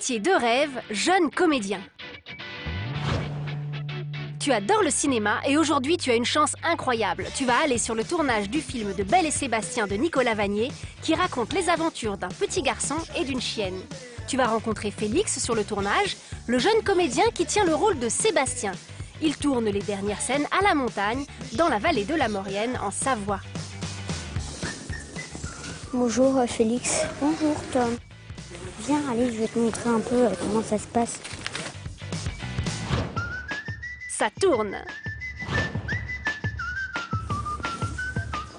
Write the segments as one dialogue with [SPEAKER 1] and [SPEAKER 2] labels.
[SPEAKER 1] métier de rêve, jeune comédien. Tu adores le cinéma et aujourd'hui tu as une chance incroyable. Tu vas aller sur le tournage du film de Belle et Sébastien de Nicolas Vanier qui raconte les aventures d'un petit garçon et d'une chienne. Tu vas rencontrer Félix sur le tournage, le jeune comédien qui tient le rôle de Sébastien. Il tourne les dernières scènes à la montagne, dans la vallée de la Maurienne, en Savoie.
[SPEAKER 2] Bonjour Félix.
[SPEAKER 3] Bonjour Tom. Viens, allez, je vais te montrer un peu comment ça se passe.
[SPEAKER 1] Ça tourne.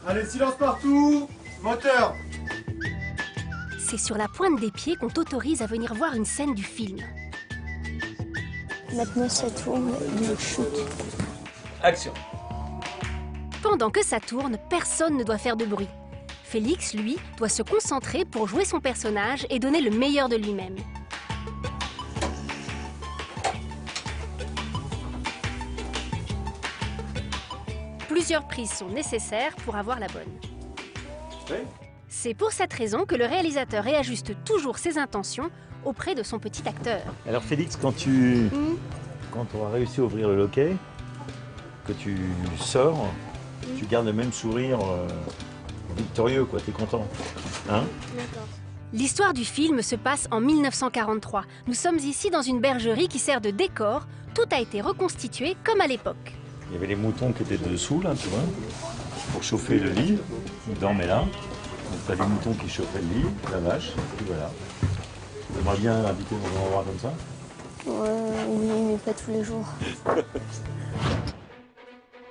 [SPEAKER 4] Allez, silence partout. Moteur.
[SPEAKER 1] C'est sur la pointe des pieds qu'on t'autorise à venir voir une scène du film.
[SPEAKER 2] Maintenant ça tourne, il shoot.
[SPEAKER 5] Action.
[SPEAKER 1] Pendant que ça tourne, personne ne doit faire de bruit. Félix, lui, doit se concentrer pour jouer son personnage et donner le meilleur de lui-même. Plusieurs prises sont nécessaires pour avoir la bonne.
[SPEAKER 4] Oui.
[SPEAKER 1] C'est pour cette raison que le réalisateur réajuste toujours ses intentions auprès de son petit acteur.
[SPEAKER 6] Alors Félix, quand on a réussi à ouvrir le loquet, que tu sors, tu gardes le même sourire victorieux, quoi, t'es content. Hein?
[SPEAKER 3] D'accord.
[SPEAKER 1] L'histoire du film se passe en 1943. Nous sommes ici dans une bergerie qui sert de décor. Tout a été reconstitué comme à l'époque.
[SPEAKER 6] Il y avait les moutons qui étaient dessous, là, tu vois, pour chauffer le lit. Ils dormaient là. Donc t'as les moutons qui chauffaient le lit, la vache, et puis voilà. J'aimerais bien habiter dans un endroit comme ça.
[SPEAKER 2] Oui, mais pas tous les jours.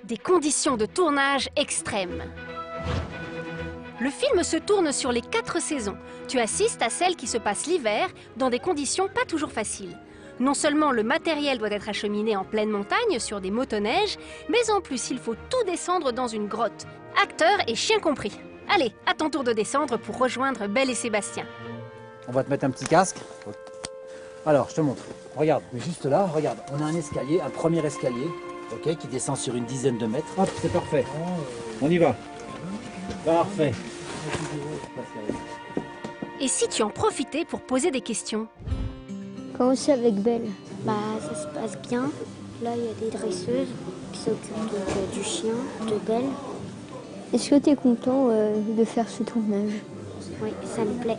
[SPEAKER 1] Des conditions de tournage extrêmes. Le film se tourne sur les 4 saisons. Tu assistes à celle qui se passe l'hiver dans des conditions pas toujours faciles. Non seulement le matériel doit être acheminé en pleine montagne sur des motoneiges, mais en plus il faut tout descendre dans une grotte. Acteurs et chiens compris. Allez, à ton tour de descendre pour rejoindre Belle et Sébastien.
[SPEAKER 5] On va te mettre un petit casque. Alors, je te montre. Regarde, juste là, regarde. On a un escalier, un premier escalier, ok, qui descend sur une dizaine de mètres. Hop, c'est parfait. On y va. Parfait.
[SPEAKER 1] Et si tu en profitais pour poser des questions?
[SPEAKER 2] Comment c'est avec Belle?
[SPEAKER 3] Bah, ça se passe bien. Là, il y a des dresseuses qui s'occupent donc, du chien, de Belle.
[SPEAKER 2] Est-ce que tu es content de faire ce tournage?
[SPEAKER 3] Oui, ça me plaît.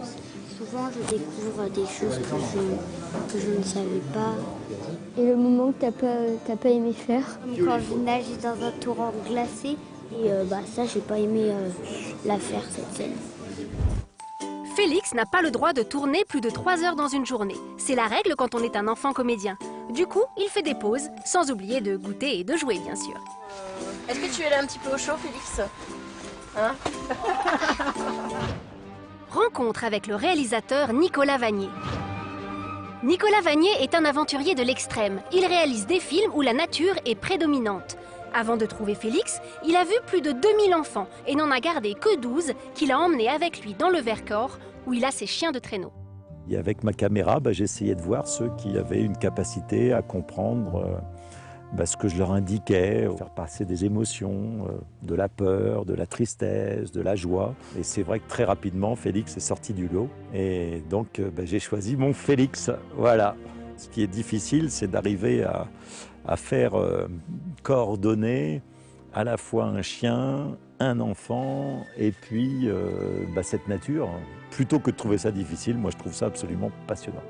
[SPEAKER 3] Souvent, je découvre des choses que je ne savais pas.
[SPEAKER 2] Et le moment que t'as pas aimé faire?
[SPEAKER 3] Comme quand je nageais dans un torrent glacé. Et ça, j'ai pas aimé la faire, cette scène.
[SPEAKER 1] Félix n'a pas le droit de tourner plus de 3 heures dans une journée. C'est la règle quand on est un enfant comédien. Du coup, il fait des pauses, sans oublier de goûter et de jouer, bien sûr.
[SPEAKER 7] Est-ce que tu es là un petit peu au chaud, Félix? Hein?
[SPEAKER 1] Rencontre avec le réalisateur Nicolas Vanier. Nicolas Vanier est un aventurier de l'extrême. Il réalise des films où la nature est prédominante. Avant de trouver Félix, il a vu plus de 2000 enfants et n'en a gardé que 12 qu'il a emmenés avec lui dans le Vercors où il a ses chiens de traîneau.
[SPEAKER 6] Et avec ma caméra, j'essayais de voir ceux qui avaient une capacité à comprendre ce que je leur indiquais, faire passer des émotions, de la peur, de la tristesse, de la joie. Et c'est vrai que très rapidement, Félix est sorti du lot. Et donc, j'ai choisi mon Félix. Voilà. Ce qui est difficile, c'est d'arriver à faire coordonner à la fois un chien, un enfant et puis cette nature. Plutôt que de trouver ça difficile, moi je trouve ça absolument passionnant.